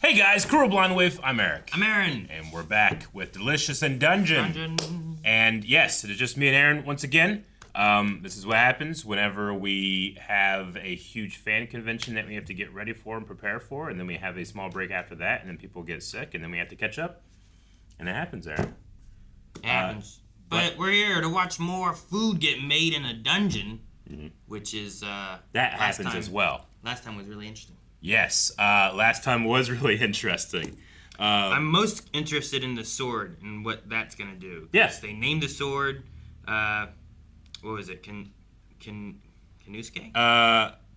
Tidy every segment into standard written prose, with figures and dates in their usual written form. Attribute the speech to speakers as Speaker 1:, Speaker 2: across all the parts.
Speaker 1: Hey guys, Cruel Blonde with, I'm Eric.
Speaker 2: I'm Aaron.
Speaker 1: And we're back with Delicious and Dungeon. And yes, it is just me and Aaron once again. This is what happens whenever we have a huge fan convention that we have to get ready for and prepare for, and then we have a small break after that, and then people get sick, and then we have to catch up. And it happens, Aaron.
Speaker 2: It happens. But we're here to watch more food get made in a dungeon, which is
Speaker 1: that happens as well.
Speaker 2: Last time was really interesting.
Speaker 1: Yes, last time was really interesting.
Speaker 2: I'm most interested in the sword and what that's gonna do.
Speaker 1: Yes,
Speaker 2: they named the sword. What was it? Kinusuke?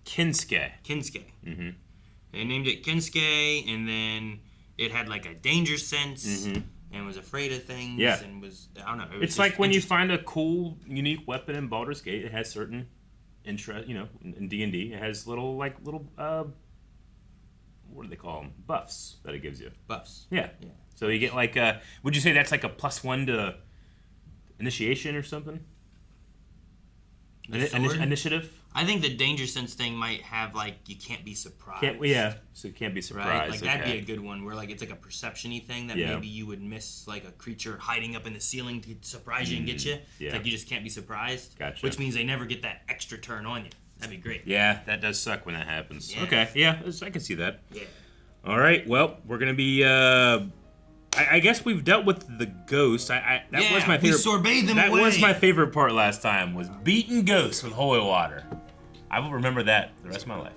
Speaker 1: Kinsuke.
Speaker 2: Kinsuke.
Speaker 1: Mm-hmm.
Speaker 2: They named it Kinsuke, and then it had like a danger sense. And was afraid of things, and was, I don't know.
Speaker 1: It's like when you find a cool, unique weapon in Baldur's Gate, it has certain interest, in D&D, it has little, what do they call them? Buffs that it gives you.
Speaker 2: Buffs.
Speaker 1: Yeah. So you get like, would you say that's like a +1 to initiation or something? Initiative?
Speaker 2: I think the danger sense thing might have you can't be surprised.
Speaker 1: So you can't be surprised.
Speaker 2: Right? Like that'd be a good one where it's like a perception-y thing that maybe you would miss a creature hiding up in the ceiling to surprise you and get you.
Speaker 1: Yeah.
Speaker 2: It's like you just can't be surprised.
Speaker 1: Gotcha.
Speaker 2: Which means they never get that extra turn on you. That'd be great.
Speaker 1: Yeah, that does suck when that happens.
Speaker 2: Yeah.
Speaker 1: Okay, yeah, I can see that.
Speaker 2: Yeah.
Speaker 1: All right, well, we're going to be... I guess we've dealt with the ghost. That was my favorite.
Speaker 2: We sorbet them away.
Speaker 1: That was my favorite part last time, was beating ghosts with holy water. I will remember that the rest of my life.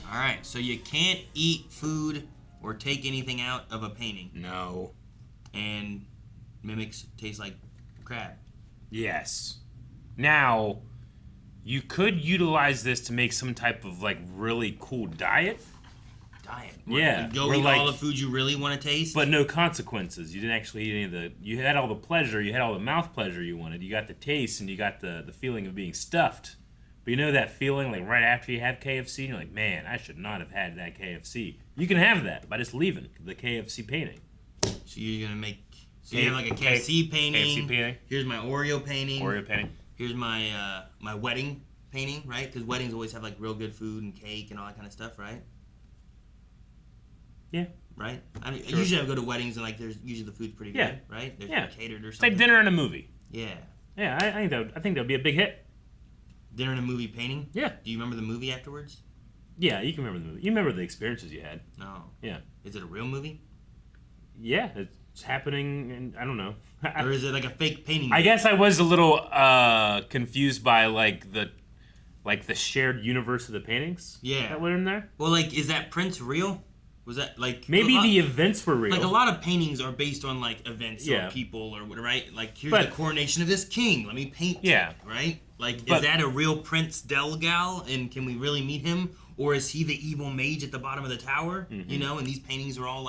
Speaker 2: All right, so you can't eat food or take anything out of a painting.
Speaker 1: No.
Speaker 2: And mimics taste like crab.
Speaker 1: Yes. Now, you could utilize this to make some type of really cool diet. Yeah.
Speaker 2: Go eat all the food you really want to taste.
Speaker 1: But no consequences. You didn't actually eat any of the... You had all the pleasure. You had all the mouth pleasure you wanted. You got the taste and you got the feeling of being stuffed. But you know that feeling right after you have KFC? And you're like, man, I should not have had that KFC. You can have that by just leaving the KFC painting.
Speaker 2: So you're going to make... So you have a KFC painting.
Speaker 1: KFC painting.
Speaker 2: Here's my Oreo painting.
Speaker 1: Oreo painting.
Speaker 2: Here's my my wedding painting, right? Because weddings always have real good food and cake and all that kind of stuff, right?
Speaker 1: Yeah.
Speaker 2: Right? Sure. Usually I go to weddings and there's usually the food's pretty good, right? There's catered or something.
Speaker 1: It's like dinner and a movie.
Speaker 2: Yeah.
Speaker 1: Yeah, I think that would be a big hit.
Speaker 2: Dinner and a movie painting?
Speaker 1: Yeah.
Speaker 2: Do you remember the movie afterwards?
Speaker 1: Yeah, you can remember the movie. You remember the experiences you had.
Speaker 2: No.
Speaker 1: Yeah.
Speaker 2: Is it a real movie?
Speaker 1: Yeah, it's happening, and I don't know.
Speaker 2: Or is it a fake painting?
Speaker 1: I guess I was a little confused by the shared universe of the paintings.
Speaker 2: Yeah.
Speaker 1: That were in there.
Speaker 2: Well, is that Prince real? Was that
Speaker 1: maybe the events were real?
Speaker 2: A lot of paintings are based on events or people or whatever, right? Here's the coronation of this king. Let me paint. Yeah. It, right? Is that a real Prince Delgal, and can we really meet him, or is he the evil mage at the bottom of the tower? Mm-hmm. And these paintings are all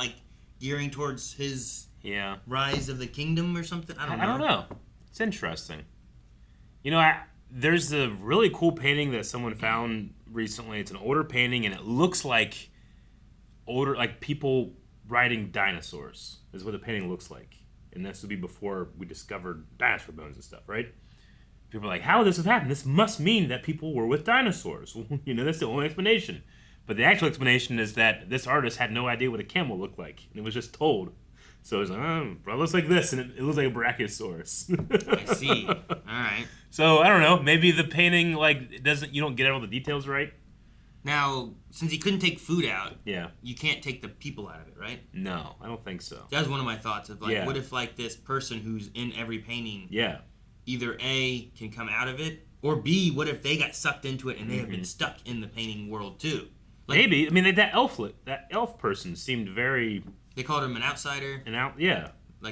Speaker 2: gearing towards his rise of the kingdom or something. I don't know.
Speaker 1: It's interesting. There's a really cool painting that someone found recently. It's an older painting, and it looks like people riding dinosaurs is what the painting looks like. And this would be before we discovered dinosaur bones and stuff, right? People are like, how would this have happened? This must mean that people were with dinosaurs. That's the only explanation. But the actual explanation is that this artist had no idea what a camel looked like, and it was just told. So it was it looks like this, and it looks like a brachiosaurus.
Speaker 2: I see. All right.
Speaker 1: So I don't know. Maybe the painting you don't get all the details right.
Speaker 2: Now, since he couldn't take food out,
Speaker 1: yeah,
Speaker 2: you can't take the people out of it, right?
Speaker 1: No, I don't think so.
Speaker 2: That was one of my thoughts of what if this person who's in every painting, either A, can come out of it, or B, what if they got sucked into it and they have been stuck in the painting world too?
Speaker 1: Maybe. I mean, that elf person seemed very...
Speaker 2: They called him an outsider.
Speaker 1: Yeah.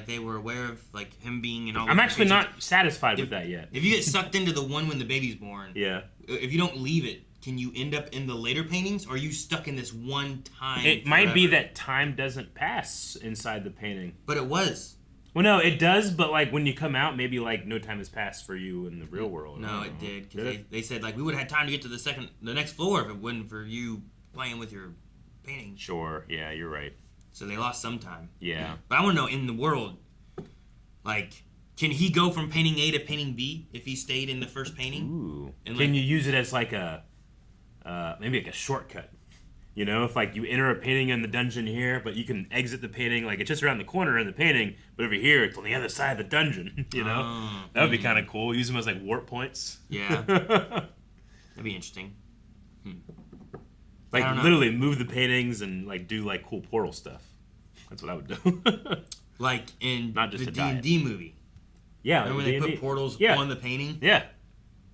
Speaker 2: They were aware of him being in all.
Speaker 1: I'm actually not satisfied with that yet.
Speaker 2: If you get sucked into the one when the baby's born, if you don't leave it, can you end up in the later paintings, or are you stuck in this one time?
Speaker 1: It might be that time doesn't pass inside the painting.
Speaker 2: But it was.
Speaker 1: Well, no, it does, but when you come out, maybe no time has passed for you in the real world.
Speaker 2: No, it did, because they said we would have had time to get to the next floor if it wasn't for you playing with your painting.
Speaker 1: Sure, yeah, you're right.
Speaker 2: So they lost some time.
Speaker 1: Yeah.
Speaker 2: But I want to know, in the world, Can he go from painting A to painting B if he stayed in the first painting?
Speaker 1: Ooh. And can you use it as like maybe like a shortcut? You know, if like you enter a painting in the dungeon here, but you can exit the painting, like it's just around the corner in the painting, but over here it's on the other side of the dungeon. You know, that would be kind of cool. Use them as like warp points.
Speaker 2: Yeah, that'd be interesting.
Speaker 1: Like literally move the paintings and like do like cool portal stuff. That's what I would do.
Speaker 2: Like in
Speaker 1: not just
Speaker 2: the D&D movie.
Speaker 1: Yeah,
Speaker 2: remember when they put portals on the painting?
Speaker 1: Yeah,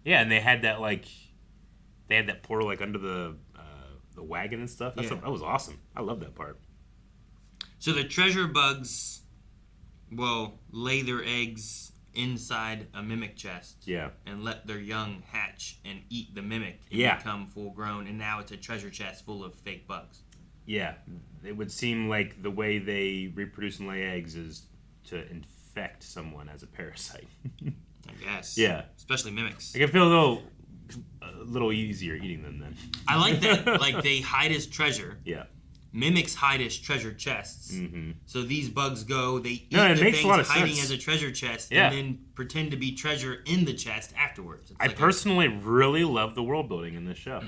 Speaker 1: yeah, and they had that portal like under the wagon and stuff. That was awesome. I love that part.
Speaker 2: So the treasure bugs will lay their eggs inside a mimic chest.
Speaker 1: Yeah.
Speaker 2: And let their young hatch and eat the mimic and become full grown, and now it's a treasure chest full of fake bugs.
Speaker 1: Yeah. It would seem like the way they reproduce and lay eggs is to infect someone as a parasite.
Speaker 2: I guess.
Speaker 1: Yeah.
Speaker 2: Especially mimics.
Speaker 1: I can feel a little easier eating them then.
Speaker 2: I like that. Like they hide his treasure.
Speaker 1: Yeah.
Speaker 2: Mimics hide his treasure chests.
Speaker 1: Mm-hmm.
Speaker 2: So these bugs go, they eat the things hiding as a treasure chest, and then pretend to be treasure in the chest afterwards.
Speaker 1: I personally really love the world building in this show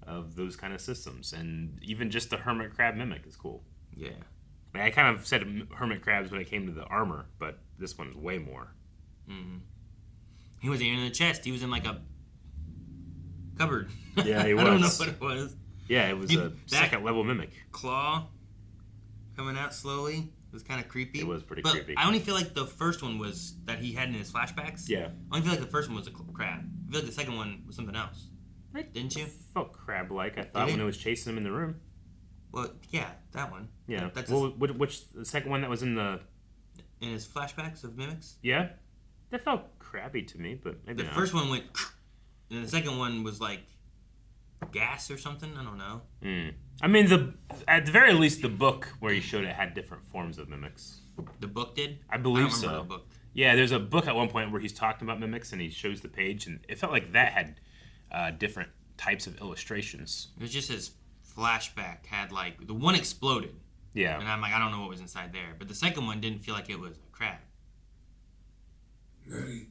Speaker 1: of those kind of systems, and even just the hermit crab mimic is cool.
Speaker 2: Yeah.
Speaker 1: I kind of said hermit crabs when it came to the armor, but this one's way more.
Speaker 2: Mm-hmm. He wasn't even in the chest. He was in like a cupboard.
Speaker 1: Yeah, he was.
Speaker 2: I don't know what it was.
Speaker 1: Yeah, it was a second level mimic.
Speaker 2: Claw coming out slowly. It was kind of creepy.
Speaker 1: It was pretty
Speaker 2: but
Speaker 1: creepy.
Speaker 2: I only feel like the first one was that he had in his flashbacks.
Speaker 1: Yeah.
Speaker 2: I only feel like the first one was a crab. I feel like the second one was something else. Didn't you?
Speaker 1: It felt crab-like, I thought, when it was chasing him in the room.
Speaker 2: Well, yeah, that one.
Speaker 1: Yeah. Which the second one that was in
Speaker 2: his flashbacks of mimics?
Speaker 1: Yeah. That felt crabby to me, but maybe
Speaker 2: not. The first one went, and the second one was like gas or something. I don't know.
Speaker 1: I mean, at the very least, the book where he showed it had different forms of mimics.
Speaker 2: The book did?
Speaker 1: I believe
Speaker 2: so.
Speaker 1: The book. Yeah, there's a book at one point where he's talking about mimics, and he shows the page, and it felt like that had different types of illustrations.
Speaker 2: It was just his flashback had like the one exploded.
Speaker 1: Yeah.
Speaker 2: And I'm like, I don't know what was inside there, but the second one didn't feel like it was a crab.
Speaker 3: Ready.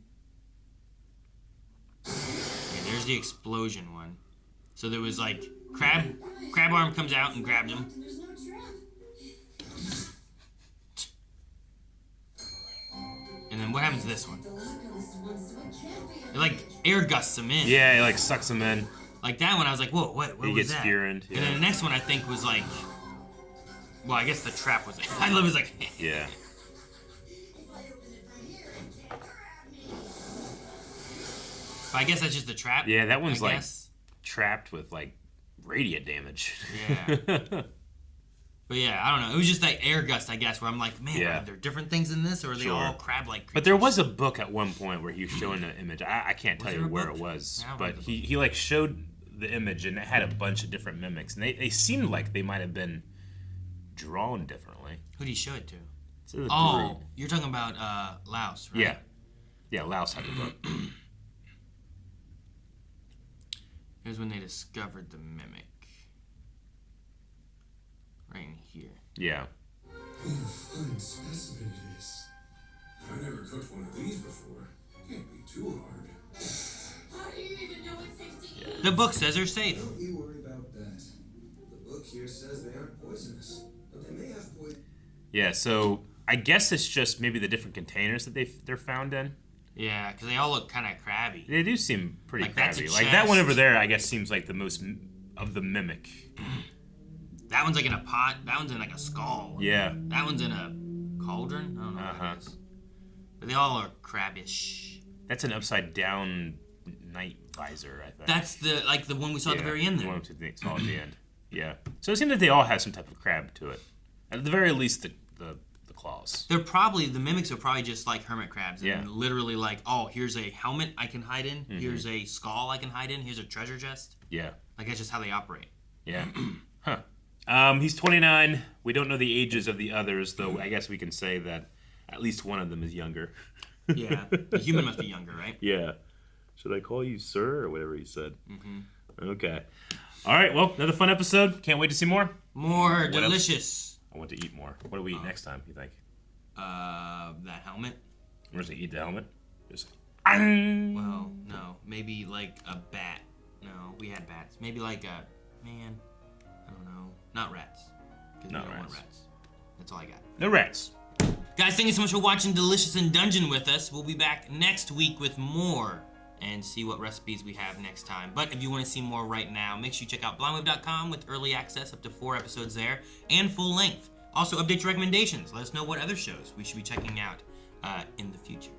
Speaker 2: Okay, there's the explosion one. So there was like crab arm comes out and grabbed him. And then what happens to this one? It like air gusts him in.
Speaker 1: Yeah, it like sucks him in.
Speaker 2: Like that one, I was like, whoa, what was that?
Speaker 1: He gets furined. Yeah.
Speaker 2: And then the next one I think was like, well, I guess the trap was like, I love his like.
Speaker 1: Yeah.
Speaker 2: But I guess that's just the trap.
Speaker 1: Yeah, that one's like trapped with like radiant damage.
Speaker 2: Yeah. But yeah, I don't know. It was just that air gust, I guess, where I'm like, man, are there different things in this, or are they all crab-like creatures?
Speaker 1: But there was a book at one point where he was showing an image. I can't tell you where it was, but he like showed the image, and it had a bunch of different mimics, and they seemed like they might have been drawn differently.
Speaker 2: Who did he show it to?
Speaker 1: Oh,
Speaker 2: you're talking about Laos, right?
Speaker 1: Yeah. Yeah, Laos had the book.
Speaker 2: Here's when they discovered the mimic. Right in here.
Speaker 1: Yeah.
Speaker 3: What a fine specimen it is. I never cooked one of these before. Can't be too hard.
Speaker 4: How do you even know it's safe to eat?
Speaker 2: The book says they're safe.
Speaker 3: Don't you worry about that. The book here says they aren't poisonous, but they may have poison.
Speaker 1: Yeah, so I guess it's just maybe the different containers that they're found in.
Speaker 2: Yeah, because they all look kind of crabby.
Speaker 1: They do seem pretty crabby. Like that one over there, I guess, seems like the most of the mimic.
Speaker 2: That one's like in a pot. That one's in like a skull.
Speaker 1: Yeah.
Speaker 2: That one's in a cauldron. I don't know what it is. But they all are crabbish.
Speaker 1: That's an upside down night visor, I think.
Speaker 2: That's the one we saw at the very end there.
Speaker 1: The one we saw at the end. Yeah. So it seems that they all have some type of crab to it. At the very least, the claws.
Speaker 2: The mimics are probably just like hermit crabs. And literally like, oh, here's a helmet I can hide in. Mm-hmm. Here's a skull I can hide in. Here's a treasure chest.
Speaker 1: Yeah.
Speaker 2: Like that's just how they operate.
Speaker 1: Yeah. Huh. He's 29. We don't know the ages of the others, though I guess we can say that at least one of them is younger.
Speaker 2: Yeah. The human must be younger, right?
Speaker 1: Yeah. Should I call you sir or whatever he said?
Speaker 2: Mm-hmm.
Speaker 1: Okay. All right. Well, another fun episode. Can't wait to see more.
Speaker 2: More delicious.
Speaker 1: I want to eat more. What do we eat next time, you think?
Speaker 2: That helmet.
Speaker 1: Or does he eat the helmet? Just.
Speaker 2: Well, no. Maybe like a bat. No, we had bats. Maybe like a man. I don't know. Not rats. Because we don't want rats. That's all I got.
Speaker 1: No rats.
Speaker 2: Guys, thank you so much for watching Delicious in Dungeon with us. We'll be back next week with more and see what recipes we have next time. But if you want to see more right now, make sure you check out blindwave.com with early access, up to 4 episodes there, and full length. Also, update your recommendations. Let us know what other shows we should be checking out in the future.